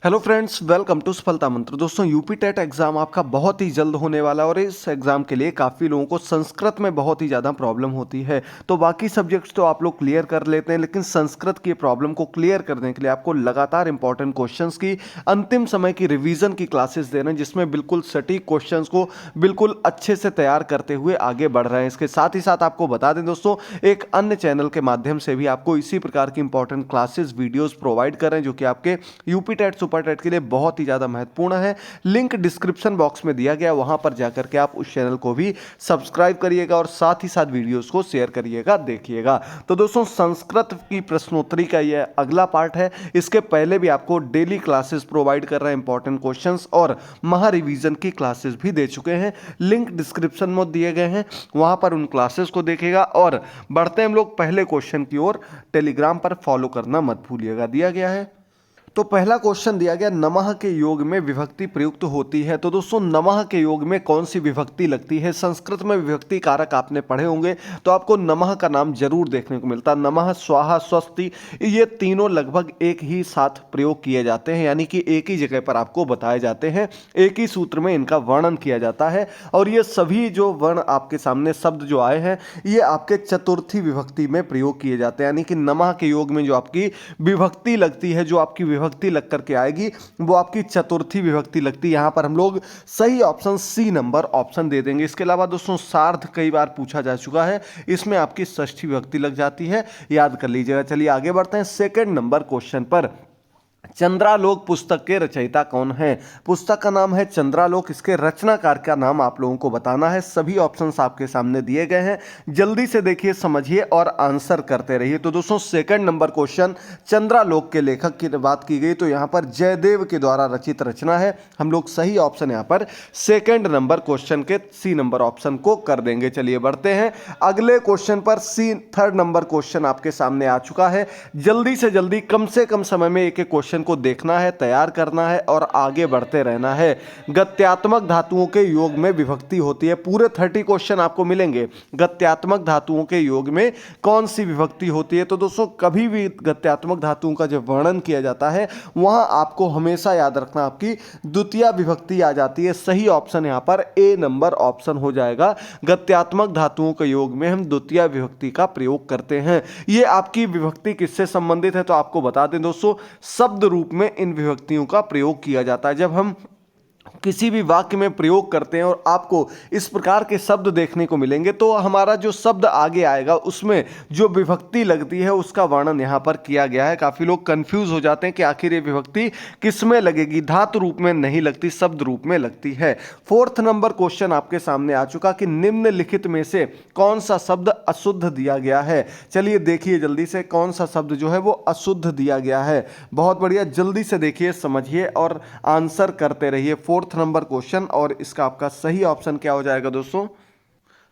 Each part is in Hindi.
हेलो फ्रेंड्स, वेलकम टू सफलता मंत्र। दोस्तों, यूपी टेट एग्जाम आपका बहुत ही जल्द होने वाला है और इस एग्जाम के लिए काफ़ी लोगों को संस्कृत में बहुत ही ज़्यादा प्रॉब्लम होती है। तो बाकी सब्जेक्ट्स तो आप लोग क्लियर कर लेते हैं, लेकिन संस्कृत की प्रॉब्लम को क्लियर करने के लिए आपको लगातार इंपॉर्टेंट क्वेश्चंस की अंतिम समय की रिवीजन की क्लासेस दे रहे हैं, जिसमें बिल्कुल सटीक क्वेश्चंस को बिल्कुल अच्छे से तैयार करते हुए आगे बढ़ रहे हैं। इसके साथ ही साथ आपको बता दें दोस्तों, एक अन्य चैनल के माध्यम से भी आपको इसी प्रकार की इंपॉर्टेंट क्लासेस वीडियोस प्रोवाइड कर रहे हैं, जो कि आपके यूपी टेट सुपर टेट के लिए बहुत ही ज़्यादा महत्वपूर्ण है। लिंक डिस्क्रिप्शन बॉक्स में दिया गया, वहां पर जाकर के आप उस चैनल को भी सब्सक्राइब करिएगा और साथ ही साथ वीडियोस को शेयर करिएगा, देखिएगा। तो दोस्तों, संस्कृत की प्रश्नोत्तरी का यह अगला पार्ट है। इसके पहले भी आपको डेली क्लासेस प्रोवाइड कर रहे हैं, इंपॉर्टेंट क्वेश्चंस और महा रिवीजन की क्लासेस भी दे चुके हैं। लिंक डिस्क्रिप्शन में दिए गए हैं, वहां पर उन क्लासेस को देखिएगा। और बढ़ते हैं हम लोग पहले क्वेश्चन की ओर। टेलीग्राम पर फॉलो करना मत भूलिएगा। दिया गया है, तो पहला क्वेश्चन दिया गया, नमः के योग में विभक्ति प्रयुक्त होती है। तो दोस्तों, नमः के योग में कौन सी विभक्ति लगती है? संस्कृत में विभक्ति कारक आपने पढ़े होंगे, तो आपको नमः का नाम जरूर देखने को मिलता है। नमः, स्वाहा, स्वस्ति, ये तीनों लगभग एक ही साथ प्रयोग किए जाते हैं, यानी कि एक ही जगह पर आपको बताए जाते हैं, एक ही सूत्र में इनका वर्णन किया जाता है। और ये सभी जो वर्ण आपके सामने शब्द जो आए हैं, ये आपके चतुर्थी विभक्ति में प्रयोग किए जाते हैं। यानी कि नमः के योग में जो आपकी विभक्ति लगती है, जो आपकी विभक्ति लग करके आएगी, वो आपकी चतुर्थी विभक्ति लगती है। यहां पर हम लोग सही ऑप्शन सी नंबर ऑप्शन दे देंगे। इसके अलावा दोस्तों, सार्ध कई बार पूछा जा चुका है, इसमें आपकी षष्ठी विभक्ति लग जाती है, याद कर लीजिएगा। चलिए आगे बढ़ते हैं सेकंड नंबर क्वेश्चन पर। चंद्रालोक पुस्तक के रचयिता कौन है? पुस्तक का नाम है चंद्रालोक। इसके रचनाकार का नाम आप लोगों को बताना है। सभी ऑप्शंस आपके सामने दिए गए हैं, जल्दी से देखिए, समझिए और आंसर करते रहिए। तो दोस्तों, सेकंड नंबर क्वेश्चन, चंद्रालोक के लेखक की बात की गई तो यहां पर जयदेव के द्वारा रचित रचना है। हम लोग सही ऑप्शन यहां पर सेकंड नंबर क्वेश्चन के सी नंबर ऑप्शन को कर देंगे। चलिए बढ़ते हैं अगले क्वेश्चन पर। सी थर्ड नंबर क्वेश्चन आपके सामने आ चुका है। जल्दी से जल्दी, कम से कम समय में एक एक क्वेश्चन को देखना है, तैयार करना है और आगे बढ़ते रहना है। गत्यात्मक धातुओं के योग में विभक्ति होती है। पूरे 30 क्वेश्चन आपको मिलेंगे। गत्यात्मक धातुओं के योग में कौन सी विभक्ति होती है? तो दोस्तों, कभी भी गत्यात्मक धातुओं का जब वर्णन किया जाता है, वहां आपको हमेशा याद रखना, आपकी द्वितीय विभक्ति आ जाती है। सही ऑप्शन यहां पर ए नंबर ऑप्शन हो जाएगा। गत्यात्मक धातुओं के योग में हम द्वितीय विभक्ति का प्रयोग करते हैं। यह आपकी विभक्ति किससे संबंधित है? तो आपको बता दें दोस्तों, शब्द रूप में इन विभक्तियों का प्रयोग किया जाता है। जब हम किसी भी वाक्य में प्रयोग करते हैं और आपको इस प्रकार के शब्द देखने को मिलेंगे, तो हमारा जो शब्द आगे आएगा उसमें जो विभक्ति लगती है उसका वर्णन यहां पर किया गया है। काफी लोग कंफ्यूज हो जाते हैं कि आखिर ये विभक्ति किस में लगेगी। धातु रूप में नहीं लगती, शब्द रूप में लगती है। फोर्थ नंबर क्वेश्चन आपके सामने आ चुका कि निम्नलिखित में से कौन सा शब्द अशुद्ध दिया गया है? चलिए देखिए जल्दी से, कौन सा शब्द जो है वो अशुद्ध दिया गया है। बहुत बढ़िया, जल्दी से देखिए, समझिए और आंसर करते रहिए। फोर्थ नंबर क्वेश्चन, और इसका आपका सही ऑप्शन क्या हो जाएगा दोस्तों?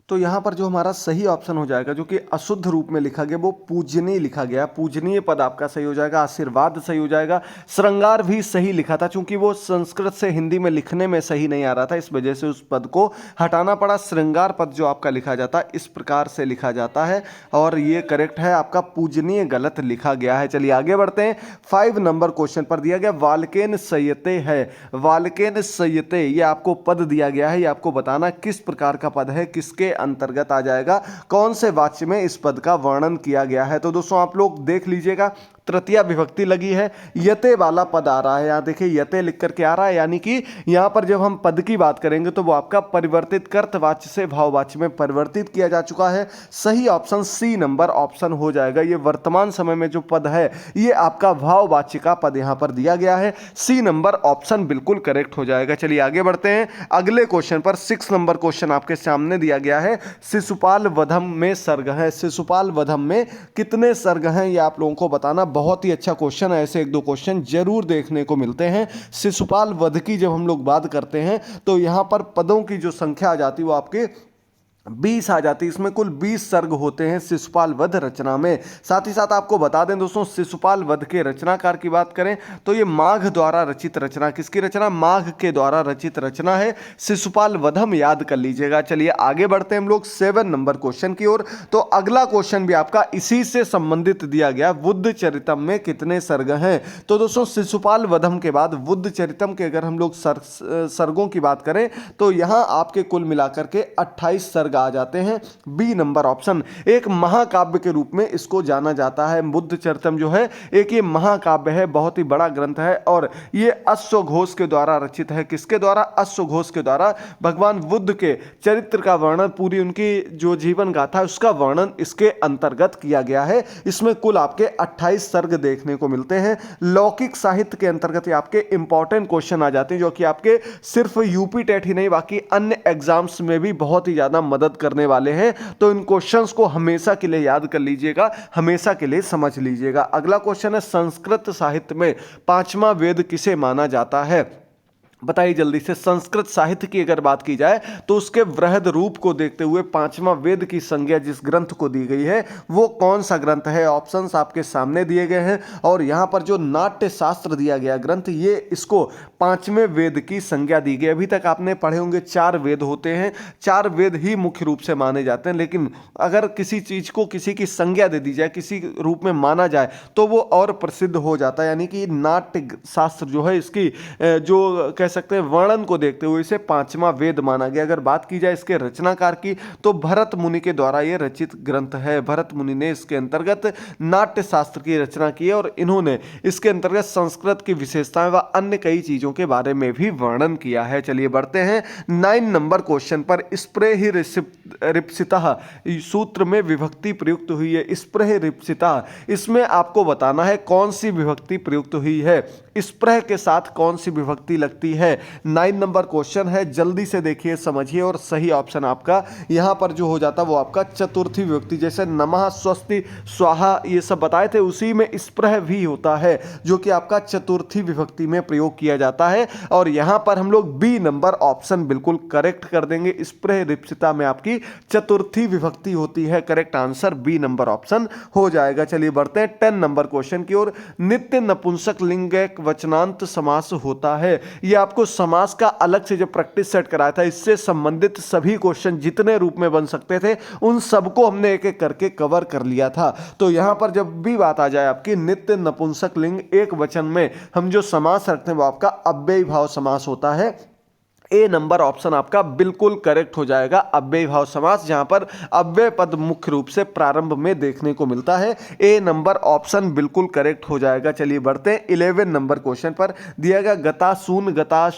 तो यहां पर जो हमारा सही ऑप्शन हो जाएगा, जो कि अशुद्ध रूप में लिखा गया, वो पूजनीय लिखा गया। पूजनीय पद आपका सही हो जाएगा। आशीर्वाद सही हो जाएगा। श्रृंगार भी सही लिखा था, चूंकि वो संस्कृत से हिंदी में लिखने में सही नहीं आ रहा था, इस वजह से उस पद को हटाना पड़ा। श्रृंगार पद जो आपका लिखा जाता है, इस प्रकार से लिखा जाता है, और ये करेक्ट है। आपका पूजनीय गलत लिखा गया है। चलिए आगे बढ़ते हैं। 5 नंबर क्वेश्चन पर दिया गया, वाल्केन संयते है। वाल्केन संयते, ये आपको पद दिया गया है, ये आपको बताना किस प्रकार का पद है, किसके अंतर्गत आ जाएगा, कौन से वाक्य में इस पद का वर्णन किया गया है। तो दोस्तों, आप लोग देख लीजिएगा, तृतीया विभक्ति लगी है, यते वाला पद आ रहा है। यहां देखिए यते लिख करके आ रहा है, यानी कि यहां पर जब हम पद की बात करेंगे तो वो आपका परिवर्तित कर्तवाच्य से भाववाच्य में परिवर्तित किया जा चुका है। सही ऑप्शन सी नंबर ऑप्शन हो जाएगा। ये वर्तमान समय में जो पद है, ये आपका भाववाच्य का पद यहां पर दिया गया है। सी नंबर ऑप्शन बिल्कुल करेक्ट हो जाएगा। चलिए आगे बढ़ते हैं अगले क्वेश्चन पर। 6 नंबर क्वेश्चन आपके सामने दिया गया है, शिशुपाल वधम में सर्ग है। शिशुपाल वधम में कितने सर्ग हैं, ये आप लोगों को बताना। बहुत ही अच्छा क्वेश्चन है, ऐसे एक दो क्वेश्चन जरूर देखने को मिलते हैं। शिशुपाल वध की जब हम लोग बात करते हैं, तो यहां पर पदों की जो संख्या आ जाती है वो आपके 20 आ जाती है। इसमें कुल 20 सर्ग होते हैं शिशुपाल वध रचना में। साथ ही साथ आपको बता दें दोस्तों, शिशुपाल वध के रचनाकार की बात करें तो ये माघ द्वारा रचित रचना, किसकी रचना, माघ के द्वारा रचित रचना है शिशुपाल वधम, याद कर लीजिएगा। चलिए आगे बढ़ते हैं हम लोग 7 नंबर क्वेश्चन की ओर। तो अगला क्वेश्चन भी आपका इसी से संबंधित दिया गया, बुद्ध चरितम में कितने सर्ग हैं। तो दोस्तों शिशुपाल वधम के बाद बुद्ध चरितम के अगर हम लोग सर्गों की बात करें तो यहां आपके कुल मिलाकर के 28 सर्ग आ जाते हैं। B number option. एक महाकाव्य के रूप में इसको जाना जाता है। बुद्ध चरितम जो है एक ये महाकाव्य है, बहुत ही बड़ा ग्रंथ है और ये अश्वघोष के द्वारा रचित है। किसके द्वारा, अश्वघोष के द्वारा। भगवान बुद्ध के चरित्र का वर्णन, पूरी उनकी जो जीवन गाथा है उसका वर्णन इसके अंतर्गत किया गया है। इसमें कुल आपके 28 सर्ग देखने को मिलते हैं। लौकिक साहित्य के अंतर्गत ये आपके इंपॉर्टेंट क्वेश्चन आ जाते हैं, जो कि आपके सिर्फ यूपी टेट ही नहीं बाकी अन्य एग्जाम्स में भी बहुत ही ज्यादा मदद करने वाले हैं। तो इन क्वेश्चंस को हमेशा के लिए याद कर लीजिएगा, हमेशा के लिए समझ लीजिएगा। अगला क्वेश्चन है, संस्कृत साहित्य में पांचवा वेद किसे माना जाता है। बताइए जल्दी से। संस्कृत साहित्य की अगर बात की जाए तो उसके वृहद रूप को देखते हुए पांचवा वेद की संज्ञा जिस ग्रंथ को दी गई है वो कौन सा ग्रंथ है। ऑप्शंस आपके सामने दिए गए हैं और यहां पर जो नाट्य शास्त्र दिया गया ग्रंथ, ये इसको पांचवें वेद की संज्ञा दी गई। अभी तक आपने पढ़े होंगे 4 वेद होते हैं, 4 वेद ही मुख्य रूप से माने जाते हैं, लेकिन अगर किसी चीज को किसी की संज्ञा दे दी जाए, किसी रूप में माना जाए तो वो और प्रसिद्ध हो जाता है। यानी कि नाट्य शास्त्र जो है इसकी जो कह सकते हैं वर्णन को देखते हुए इसे पांचवा वेद माना गया। अगर बात की जाए इसके रचनाकार की तो भरत मुनि के द्वारा यह रचित ग्रंथ है। भरत मुनि ने इसके अंतर्गत नाट्य शास्त्र की रचना की है और इन्होंने इसके अंतर्गत संस्कृत की विशेषताएं व अन्य कई चीजों के बारे में भी वर्णन किया है। चलिए बढ़ते हैं 9 नंबर क्वेश्चन पर। स्प्रे ही रिप्सिता सूत्र में विभक्ति प्रयुक्त हुई है। स्प्रे रिप्सिता, इसमें आपको बताना है कौन सी विभक्ति प्रयुक्त हुई है, स्प्रे के साथ कौन सी विभक्ति लगती है। 9 नंबर क्वेश्चन है, जल्दी से देखिए समझिए और सही ऑप्शन आपका यहां पर जो हो जाता है वो आपका चतुर्थी विभक्ति। जैसे नमः, स्वस्ति, स्वाहा ये सब बताए थे, उसी में स्प्रह भी होता है जो कि आपका चतुर्थी विभक्ति में प्रयोग किया जाता है। और यहां पर हम लोग बी नंबर ऑप्शन बिल्कुल करेक्ट कर देंगे। स्प्रह रिप्सिता में आपकी चतुर्थी विभक्ति होती है। Correct answer B number option हो जाएगा। चलिए बढ़ते हैं 10 नंबर क्वेश्चन की ओर। नित्य नपुंसक लिंग एक वचनांत समास होता है। यह आपको समास का अलग से जो प्रैक्टिस सेट कराया था, इससे संबंधित सभी क्वेश्चन जितने रूप में बन सकते थे उन सबको हमने एक एक करके कवर कर लिया था। तो यहां पर जब भी बात आ जाए आपकी नित्य नपुंसक लिंग एक वचन में हम जो समास रखते हैं वो आपका अव्ययी भाव समास होता है। ए नंबर ऑप्शन आपका बिल्कुल करेक्ट हो जाएगा। अव्ययी भाव समास, जहां पर अव्यय पद मुख्य रूप से प्रारंभ में देखने को मिलता है। ए नंबर ऑप्शन बिल्कुल करेक्ट हो जाएगा। चलिए बढ़ते हैं 11 नंबर क्वेश्चन पर। दिया गया गता सून गता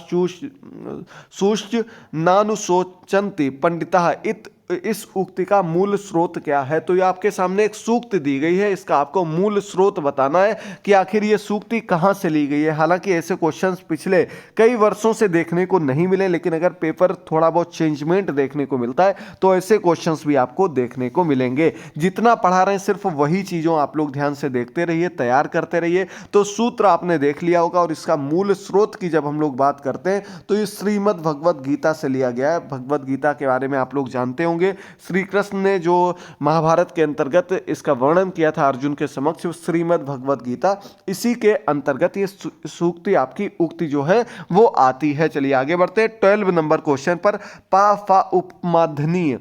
सुश्च नानुशोचंति पंडिता इत, इस उक्ति का मूल स्रोत क्या है। तो ये आपके सामने एक सूक्ति दी गई है, इसका आपको मूल स्रोत बताना है कि आखिर ये सूक्ति कहां से ली गई है। हालांकि ऐसे क्वेश्चंस पिछले कई वर्षों से देखने को नहीं मिले, लेकिन अगर पेपर थोड़ा बहुत चेंजमेंट देखने को मिलता है तो ऐसे क्वेश्चंस भी आपको देखने को मिलेंगे। जितना पढ़ा रहे हैं सिर्फ वही चीजों आप लोग ध्यान से देखते रहिए, तैयार करते रहिए। तो सूत्र आपने देख लिया होगा और इसका मूल स्रोत की जब हम लोग बात करते हैं तो ये श्रीमद् भगवद गीता से लिया गया है। भगवद गीता के बारे में आप लोग जानते होंगे, श्री कृष्ण ने जो महाभारत के अंतर्गत इसका वर्णन किया था अर्जुन के समक्ष, श्रीमद् भगवद गीता, इसी के अंतर्गत ये सूक्ति आपकी उक्ति जो है वो आती है। चलिए आगे बढ़ते हैं 12 नंबर क्वेश्चन पर। पा फा उपमाध्यनीय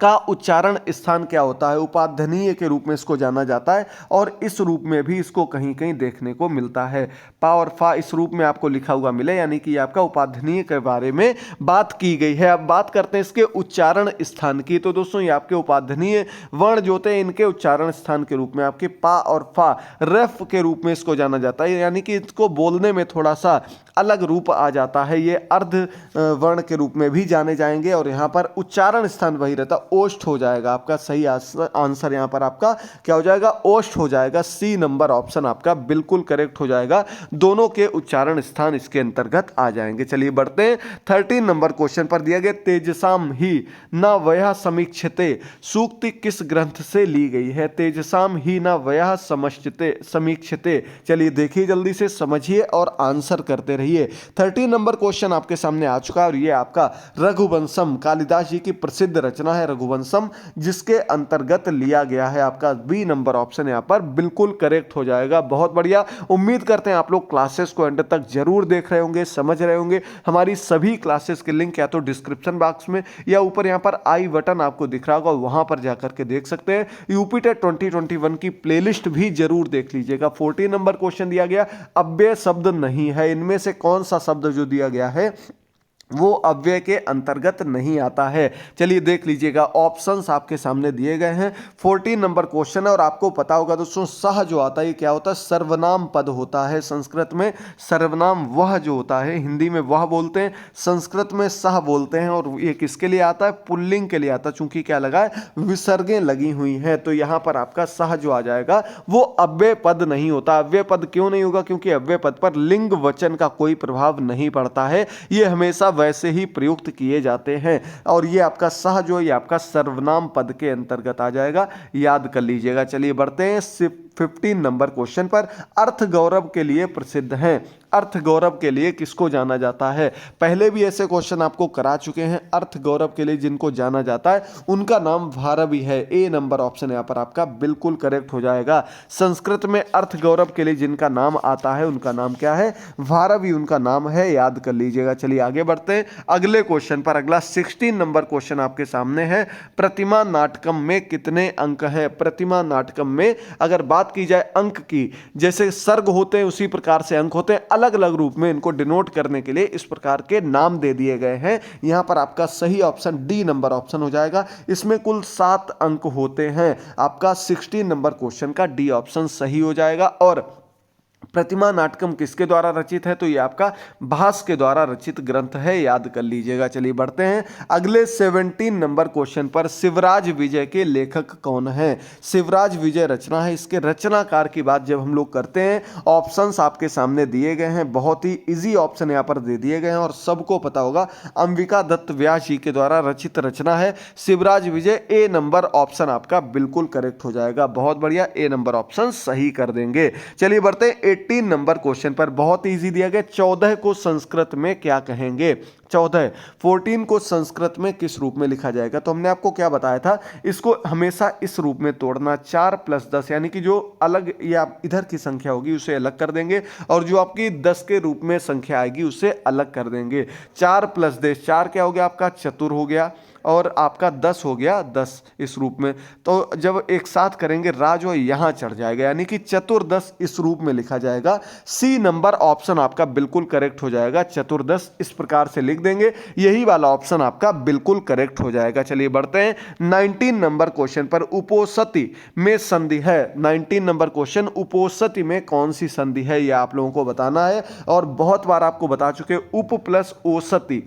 का उच्चारण स्थान क्या होता है। उपाधनीय के रूप में इसको जाना जाता है और इस रूप में भी इसको कहीं कहीं देखने को मिलता है। पा और फा इस रूप में आपको लिखा हुआ मिले, यानी कि आपका उपाधनीय के बारे में बात की गई है। अब बात करते हैं इसके उच्चारण स्थान की। तो दोस्तों ये आपके उपाधनीय वर्ण जो होते हैं इनके उच्चारण स्थान के रूप में आपके पा और फा रफ के रूप में इसको जाना जाता है, यानी कि इसको बोलने में थोड़ा सा अलग रूप आ जाता है। ये अर्ध वर्ण के रूप में भी जाने जाएंगे और यहाँ पर उच्चारण स्थान वही रहता, ओष्ठ हो जाएगा आपका सही आंसर। यहाँ पर आपका क्या हो जाएगा, ओष्ठ हो जाएगा। सी नंबर ऑप्शन आपका बिल्कुल करेक्ट हो जाएगा। दोनों के उच्चारण स्थान इसके अंतर्गत आ जाएंगे। चलिए बढ़ते हैं 13 नंबर क्वेश्चन पर। दिया गया तेजसाम ही न वयः समीक्षते सूक्ति किस ग्रंथ से ली गई है। तेजसाम ही न वयः समीक्षते। चलिए देखिए जल्दी से, समझिए और आंसर करते रहिए। रहिए। 13 नंबर क्वेश्चन आपके सामने आ चुका है और ये आपका रघुवंशम कालिदास जी की प्रसिद्ध रचना है रघुवंशम, जिसके अंतर्गत लिया गया है। आपका बी नंबर ऑप्शन यहाँ पर बिल्कुल करेक्ट हो जाएगा। बहुत बढ़िया, उम्मीद करते हैं आप लोग क्लासेस को एंड तक जरूर देख रहे होंगे, समझ रहे होंगे। हमारी सभी क्लासेस के लिंक या तो डिस्क्रिप्शन बॉक्स में या ऊपर यहाँ पर आई बटन आपको दिख रहा होगा, वहां पर जाकर के देख सकते हैं। यूपी टेट 2021 की प्लेलिस्ट भी जरूर देख लीजिएगा। 14 नंबर क्वेश्चन दिया गया, अव्यय शब्द नहीं है, इनमें से कौन सा शब्द जो दिया गया है वो अव्यय के अंतर्गत नहीं आता है। चलिए देख लीजिएगा, ऑप्शंस आपके सामने दिए गए हैं। 14 नंबर क्वेश्चन है और आपको पता होगा दोस्तों, सह जो आता है ये क्या होता है, सर्वनाम पद होता है। संस्कृत में सर्वनाम वह जो होता है, हिंदी में वह बोलते हैं, संस्कृत में सह बोलते हैं। और ये किसके लिए आता है, पुल्लिंग के लिए आता है, चूंकि क्या लगा है, विसर्गें लगी हुई हैं। तो यहां पर आपका सह जो आ जाएगा वो अव्यय पद नहीं होता। अव्यय पद क्यों नहीं होगा, क्योंकि अव्यय पद पर लिंग वचन का कोई प्रभाव नहीं पड़ता है, ये हमेशा वैसे ही प्रयुक्त किए जाते हैं। और ये आपका सह जो है, ये आपका सर्वनाम पद के अंतर्गत आ जाएगा, याद कर लीजिएगा। चलिए बढ़ते हैं 15 नंबर क्वेश्चन पर। अर्थ गौरव के लिए प्रसिद्ध हैं। अर्थ गौरव के लिए किसको जाना जाता है, पहले भी ऐसे क्वेश्चन आपको करा चुके हैं। अर्थ गौरव के लिए जिनको जाना जाता है उनका नाम भारवी है। ए नंबर ऑप्शन यहां पर आपका बिल्कुल करेक्ट हो जाएगा। संस्कृत में अर्थ गौरव के लिए जिनका नाम आता है उनका नाम क्या है, भारवी उनका नाम है, याद कर लीजिएगा। चलिए आगे बढ़ते हैं अगले क्वेश्चन पर। अगला 16 नंबर क्वेश्चन आपके सामने है। प्रतिमा नाटकम में कितने अंक हैं। प्रतिमा नाटकम में अगर बात की जाए अंक की, जैसे सर्ग होते हैं उसी प्रकार से अंक होते हैं, अलग अलग रूप में इनको डिनोट करने के लिए इस प्रकार के नाम दे दिए गए हैं। यहां पर आपका सही ऑप्शन डी नंबर ऑप्शन हो जाएगा। इसमें कुल 7 अंक होते हैं। आपका 16 नंबर क्वेश्चन का डी ऑप्शन सही हो जाएगा। और प्रतिमा नाटकम किसके द्वारा रचित है, तो ये आपका भास के द्वारा रचित ग्रंथ है, याद कर लीजिएगा। चलिए बढ़ते हैं अगले 17 नंबर क्वेश्चन पर। शिवराज विजय के लेखक कौन है। शिवराज विजय रचना है, इसके रचनाकार की बात जब हम लोग करते हैं, ऑप्शंस आपके सामने दिए गए हैं, बहुत ही इजी ऑप्शन यहाँ पर दे दिए गए हैं और सबको पता होगा, अंबिका दत्त व्यास जी के द्वारा रचित रचना है शिवराज विजय। ए नंबर ऑप्शन आपका बिल्कुल करेक्ट हो जाएगा। बहुत बढ़िया, ए नंबर ऑप्शन सही कर देंगे। चलिए बढ़ते हैं 18 नंबर क्वेश्चन पर। बहुत इजी दिया गया, 14 को संस्कृत में क्या कहेंगे। 14 14 को संस्कृत में किस रूप में लिखा जाएगा, तो हमने आपको क्या बताया था, इसको हमेशा इस रूप में तोड़ना, 4 + 10, यानी कि जो अलग या इधर की संख्या होगी उसे अलग कर देंगे और जो आपकी 10 के रूप में संख्या आएगी उसे अलग कर देंगे। 4 + 10, 4 क्या हो गया आपका, चतुर हो गया, और आपका 10 हो गया 10 इस रूप में। तो जब एक साथ करेंगे रा जो यहां चढ़ जाएगा, यानी कि चतुर्दश इस रूप में लिखा जाएगा। सी नंबर ऑप्शन आपका बिल्कुल करेक्ट हो जाएगा। चतुर्दश इस प्रकार से लिख देंगे, यही वाला ऑप्शन आपका बिल्कुल करेक्ट हो जाएगा। चलिए बढ़ते हैं 19 नंबर क्वेश्चन पर। उपोसति में संधि है। 19 नंबर क्वेश्चन, उपोसति में कौन सी संधि है, यह आप लोगों को बताना है और बहुत बार आपको बता चुके। उप प्लस ओसति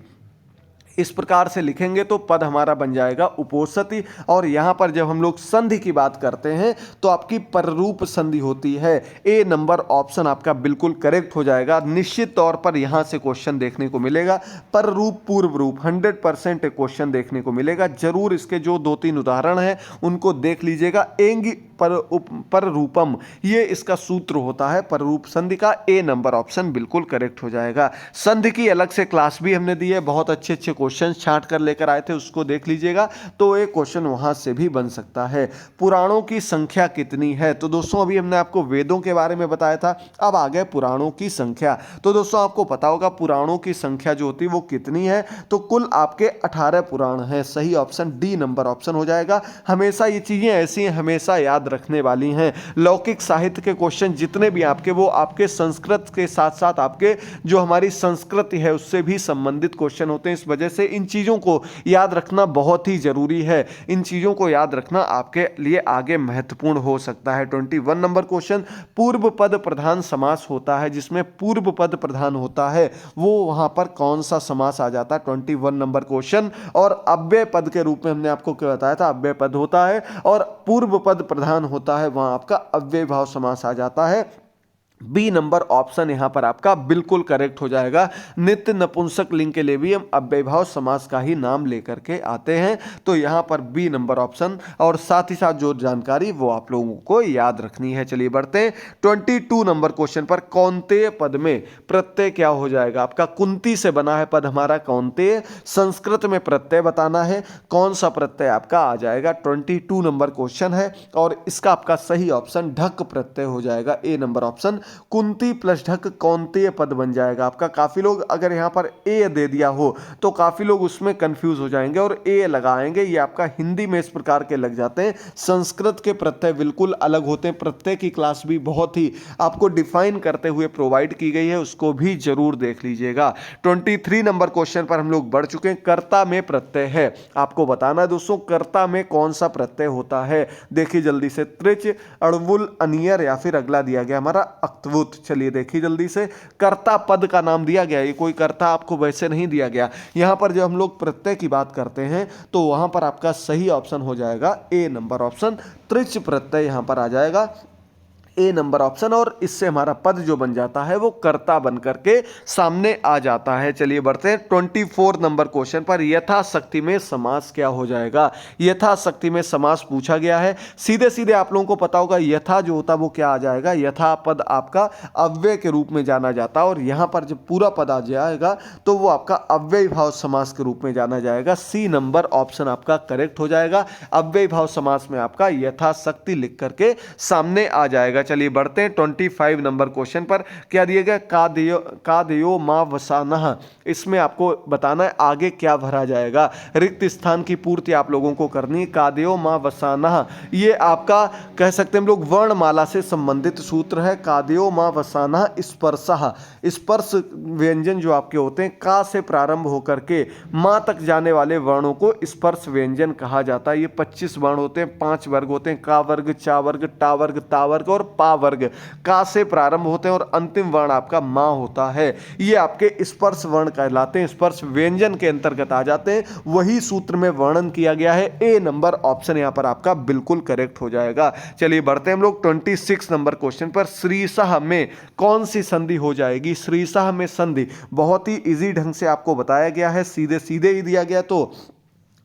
इस प्रकार से लिखेंगे तो पद हमारा बन जाएगा उपोसति। और यहां पर जब हम लोग संधि की बात करते हैं तो आपकी पररूप संधि होती है। ए नंबर ऑप्शन आपका बिल्कुल करेक्ट हो जाएगा। निश्चित तौर पर यहां से क्वेश्चन देखने को मिलेगा, पररूप पूर्व रूप 100% क्वेश्चन देखने को मिलेगा। जरूर इसके जो 2-3 उदाहरण हैं उनको देख लीजिएगा। एंगी पर रूपम, ये इसका सूत्र होता है पररूप संधि का। ए नंबर ऑप्शन बिल्कुल करेक्ट हो जाएगा। संधि की अलग से क्लास भी हमने दी है, बहुत अच्छे अच्छे क्वेश्चन छांट कर लेकर आए थे, उसको देख लीजिएगा तो एक क्वेश्चन वहां से भी बन सकता है। पुराणों की संख्या कितनी है, तो दोस्तों अभी हमने आपको वेदों के बारे में बताया था, अब आ गए पुराणों की संख्या। तो दोस्तों आपको पता होगा पुराणों की संख्या जो होती है वो कितनी है, तो कुल आपके 18 पुराण है। सही ऑप्शन डी नंबर ऑप्शन हो जाएगा। हमेशा ये चीजें ऐसी हैं, हमेशा याद रखने वाली हैं। लौकिक साहित्य के क्वेश्चन जितने भी आपके, वो आपके संस्कृत के साथ साथ आपके जो हमारी संस्कृति है उससे भी संबंधित क्वेश्चन होते हैं। इस वजह से इन चीजों को याद रखना बहुत ही जरूरी है। इन चीजों को याद रखना आपके लिए आगे महत्वपूर्ण हो सकता है। 21 नंबर क्वेश्चन, पूर्व पद प्रधान समास होता है, जिसमें पूर्व पद प्रधान होता है वो वहां पर कौन सा समास आ जाता है। 21 नंबर क्वेश्चन। और अव्यय पद के रूप में हमने आपको क्या बताया था, अव्यय पद होता है और पूर्व पद प्रधान होता है, वहां आपका अव्यय भाव समास आ जाता है। बी नंबर ऑप्शन यहां पर आपका बिल्कुल करेक्ट हो जाएगा। नित्य नपुंसक लिंग के लिए भी हम अव्ययभाव समास का ही नाम लेकर के आते हैं, तो यहां पर बी नंबर ऑप्शन, और साथ ही साथ जो जानकारी वो आप लोगों को याद रखनी है। चलिए बढ़ते हैं 22 नंबर क्वेश्चन पर। कौंतेय पद में प्रत्यय क्या हो जाएगा आपका? कुंती से बना है पद हमारा कौंतेय, संस्कृत में प्रत्यय बताना है, कौन सा प्रत्यय आपका आ जाएगा? 22 नंबर क्वेश्चन है और इसका आपका सही ऑप्शन ढक प्रत्यय हो जाएगा, ए नंबर ऑप्शन। कुंती प्लस ढक कौंतेय पद बन जाएगा आपका। काफी लोग अगर यहां पर ए दे दिया हो तो काफी लोग उसमें कंफ्यूज हो जाएंगे और ए लगाएंगे, ये आपका हिंदी में इस प्रकार के लग जाते हैं। संस्कृत के प्रत्यय बिल्कुल अलग होते हैं। प्रत्यय की क्लास भी बहुत ही आपको डिफाइन करते हुए प्रोवाइड की गई है, उसको भी जरूर देख लीजिएगा। 23 नंबर क्वेश्चन पर हम लोग बढ़ चुके हैं। कर्ता में प्रत्यय है, आपको बताना है दोस्तों कर्ता में कौन सा प्रत्यय होता है। देखिए जल्दी से, त्रिच, अड़वुल, अनियर या फिर अगला दिया गया हमारा अक्तवुत। चलिए देखिए जल्दी से, कर्ता पद का नाम दिया गया, ये कोई कर्ता आपको वैसे नहीं दिया गया। यहां पर जब हम लोग प्रत्यय की बात करते हैं तो वहां पर आपका सही ऑप्शन हो जाएगा ए नंबर ऑप्शन, त्रिच प्रत्यय यहां पर आ जाएगा, ए नंबर ऑप्शन। और इससे हमारा पद जो बन जाता है वो कर्ता बन करके सामने आ जाता है। चलिए बढ़ते हैं 24 नंबर क्वेश्चन पर। यथाशक्ति में समास क्या हो जाएगा? यथाशक्ति में समास पूछा गया है। सीधे सीधे आप लोगों को पता होगा यथा जो होता है वो क्या आ जाएगा? यथा पद आपका अव्यय के रूप में जाना जाता है और यहां पर जब पूरा पद आ जाएगा तो वो आपका अव्ययी भाव समास के रूप में जाना जाएगा। सी नंबर ऑप्शन आपका करेक्ट हो जाएगा। अव्ययी भाव समास में आपका यथाशक्ति लिख करके सामने आ जाएगा। चलिए बढ़ते हैं 25 नंबर क्वेश्चन पर। क्या दिया गया? कादयो मा वसानह, इसमें आपको बताना है आगे क्या भरा जाएगा। रिक्त स्थान की पूर्ति आप लोगों को करनी है। कादयो मा वसानह, ये आपका कह सकते हैं हम लोग वर्णमाला से संबंधित सूत्र है। कादयो मा वसानह स्पर्शः, स्पर्श व्यंजन जो आपके होते हैं का से प्रारंभ होकर के मां तक जाने वाले वर्णों को स्पर्श व्यंजन कहा जाता है। ये 25 वर्ण होते हैं, 5 वर्ग होते हैं, का वर्ग, चा वर्ग, टा वर्ग, ता वर्ग और पा वर्ग। का से प्रारंभ होते हैं और अंतिम वर्ण आपका मां होता है। ये आपके स्पर्श वर्ण कहलाते हैं, स्पर्श व्यंजन के अंतर्गत आ जाते हैं। वही सूत्र में वर्णन किया गया है। ए नंबर ऑप्शन यहां पर आपका बिल्कुल करेक्ट हो जाएगा। चलिए बढ़ते हैं हम लोग 26 नंबर क्वेश्चन पर। श्रीसह में कौन सी संधि हो जाएगी? श्रीसह में संधि बहुत ही इजी ढंग से आपको बताया गया है, सीधे सीधे ही दिया गया, तो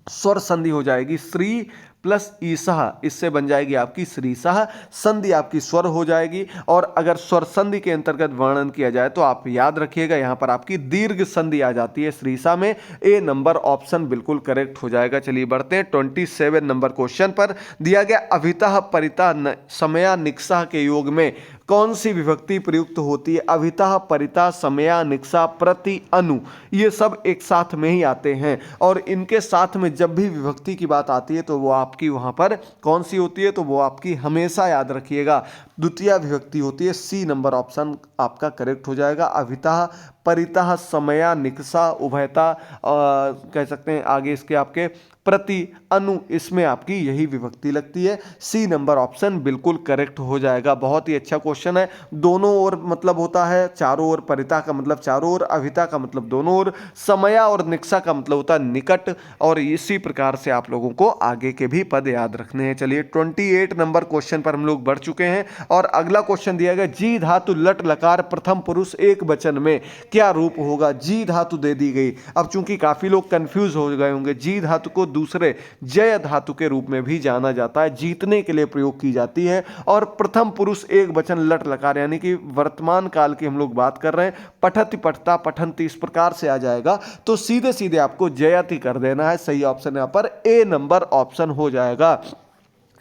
स्वर संधि हो जाएगी। श्री प्लस ईसह, इससे बन जाएगी आपकी श्रीसह। संधि आपकी स्वर हो जाएगी। और अगर स्वर संधि के अंतर्गत वर्णन किया जाए तो आप याद रखिएगा यहां पर आपकी दीर्घ संधि आ जाती है श्रीसा में। ए नंबर ऑप्शन बिल्कुल करेक्ट हो जाएगा। चलिए बढ़ते हैं 27 नंबर क्वेश्चन पर। दिया गया अभितः परितः समया निक्सा के योग में कौन सी विभक्ति प्रयुक्त होती है? अभितः परितः समया निक्सा प्रति अनु, ये सब एक साथ में ही आते हैं और इनके साथ में जब भी विभक्ति की बात आती है तो वो आपकी वहां पर कौन सी होती है? तो वो आपकी हमेशा याद रखिएगा द्वितीय विभक्ति होती है। सी नंबर ऑप्शन आपका करेक्ट हो जाएगा। अभितः परितः समया निक्सा उभयता कह सकते हैं आगे इसके आपके प्रति अनु, इसमें आपकी यही विभक्ति लगती है। सी नंबर ऑप्शन बिल्कुल करेक्ट हो जाएगा। बहुत ही अच्छा क्वेश्चन है। दोनों ओर मतलब होता है चारों ओर, परिता का मतलब चारों ओर, अभिता का मतलब दोनों ओर, समया और निक्सा का मतलब होता है निकट। और इसी प्रकार से आप लोगों को आगे के भी पद याद रखने हैं। चलिए 28 नंबर क्वेश्चन पर हम लोग बढ़ चुके हैं और अगला क्वेश्चन दिया गया जी धातु लट लकार प्रथम पुरुष एक वचन में क्या रूप होगा? जी धातु दे दी गई। अब चूंकि काफी लोग कंफ्यूज हो गए होंगे, जी धातु को दूसरे जय धातु के रूप में भी जाना जाता है, जीतने के लिए प्रयोग की जाती है। और प्रथम पुरुष एक वचन लट लकार यानी कि वर्तमान काल की हम लोग बात कर रहे हैं, पठति पठता पठंती इस प्रकार से आ जाएगा। तो सीधे सीधे आपको जयति कर देना है। सही ऑप्शन यहां पर ए नंबर ऑप्शन हो जाएगा।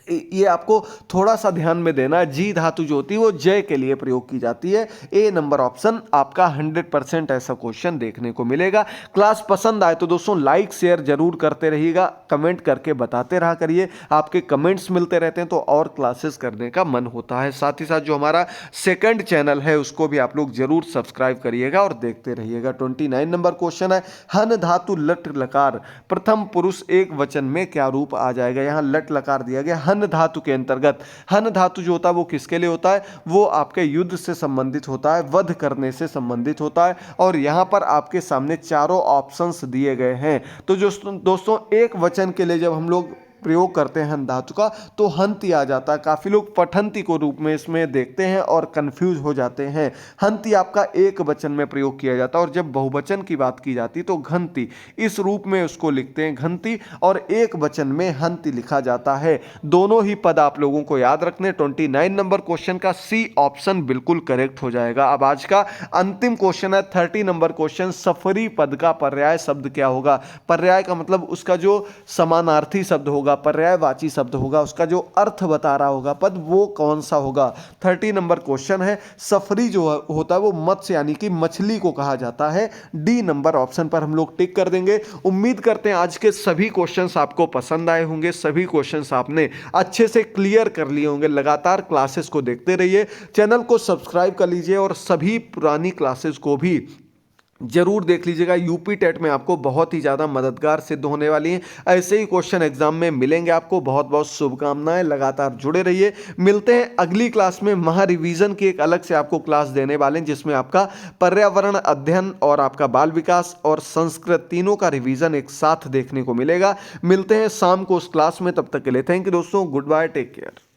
ये आपको थोड़ा सा ध्यान में देना है। जी धातु जो होती है वो जय के लिए प्रयोग की जाती है। ए नंबर ऑप्शन आपका 100% ऐसा क्वेश्चन देखने को मिलेगा। क्लास पसंद आए तो दोस्तों लाइक शेयर जरूर करते रहिएगा, कमेंट करके बताते रहा करिए। आपके कमेंट्स मिलते रहते हैं तो और क्लासेस करने का मन होता है। साथ ही साथ जो हमारा सेकंड चैनल है उसको भी आप लोग जरूर सब्सक्राइब करिएगा और देखते रहिएगा। 29 नंबर क्वेश्चन है हन धातु लट लकार प्रथम पुरुष एक वचन में क्या रूप आ जाएगा? यहाँ लट लकार दिया गया हन धातु के अंतर्गत। हन धातु जो होता है वो किसके लिए होता है? वो आपके युद्ध से संबंधित होता है, वध करने से संबंधित होता है। और यहां पर आपके सामने चारों ऑप्शंस दिए गए हैं। तो जो दोस्तों एक वचन के लिए जब हम लोग प्रयोग करते हैं हन धातु का तो हंती आ जाता है। काफ़ी लोग पठंती को रूप में इसमें देखते हैं और कंफ्यूज हो जाते हैं। हंती आपका एक वचन में प्रयोग किया जाता है और जब बहुवचन की बात की जाती तो घंती, इस रूप में उसको लिखते हैं घंती, और एक वचन में हंती लिखा जाता है। दोनों ही पद आप लोगों को याद रखने। 29 नंबर क्वेश्चन का सी ऑप्शन बिल्कुल करेक्ट हो जाएगा। अब आज का अंतिम क्वेश्चन है 30 नंबर क्वेश्चन, सफरी पद का पर्याय शब्द क्या होगा। पर्याय का मतलब उसका जो समानार्थी शब्द होगा, पर्यायवाची शब्द होगा, उसका जो अर्थ बता रहा होगा पद, वो कौन सा होगा। 30 नंबर क्वेश्चन है। सफरी जो होता है वो मत्स्य यानी कि मछली को कहा जाता है। डी नंबर ऑप्शन पर हम लोग टिक कर देंगे। उम्मीद करते हैं आज के सभी क्वेश्चंस आपको पसंद आए होंगे, सभी क्वेश्चंस आपने अच्छे से क्लियर कर लिए होंगे। लगातार क्लासेस को देखते रहिए, चैनल को सब्सक्राइब कर लीजिए और सभी पुरानी क्लासेस को भी जरूर देख लीजिएगा। यूपी टेट में आपको बहुत ही ज़्यादा मददगार सिद्ध होने वाली हैं। ऐसे ही क्वेश्चन एग्जाम में मिलेंगे आपको। बहुत बहुत शुभकामनाएं, लगातार जुड़े रहिए। मिलते हैं अगली क्लास में। महा रिवीजन की एक अलग से आपको क्लास देने वाले हैं जिसमें आपका पर्यावरण अध्ययन और आपका बाल विकास और संस्कृत तीनों का रिवीजन एक साथ देखने को मिलेगा। मिलते हैं शाम को उस क्लास में, तब तक के लिए थैंक यू दोस्तों, गुड बाय, टेक केयर।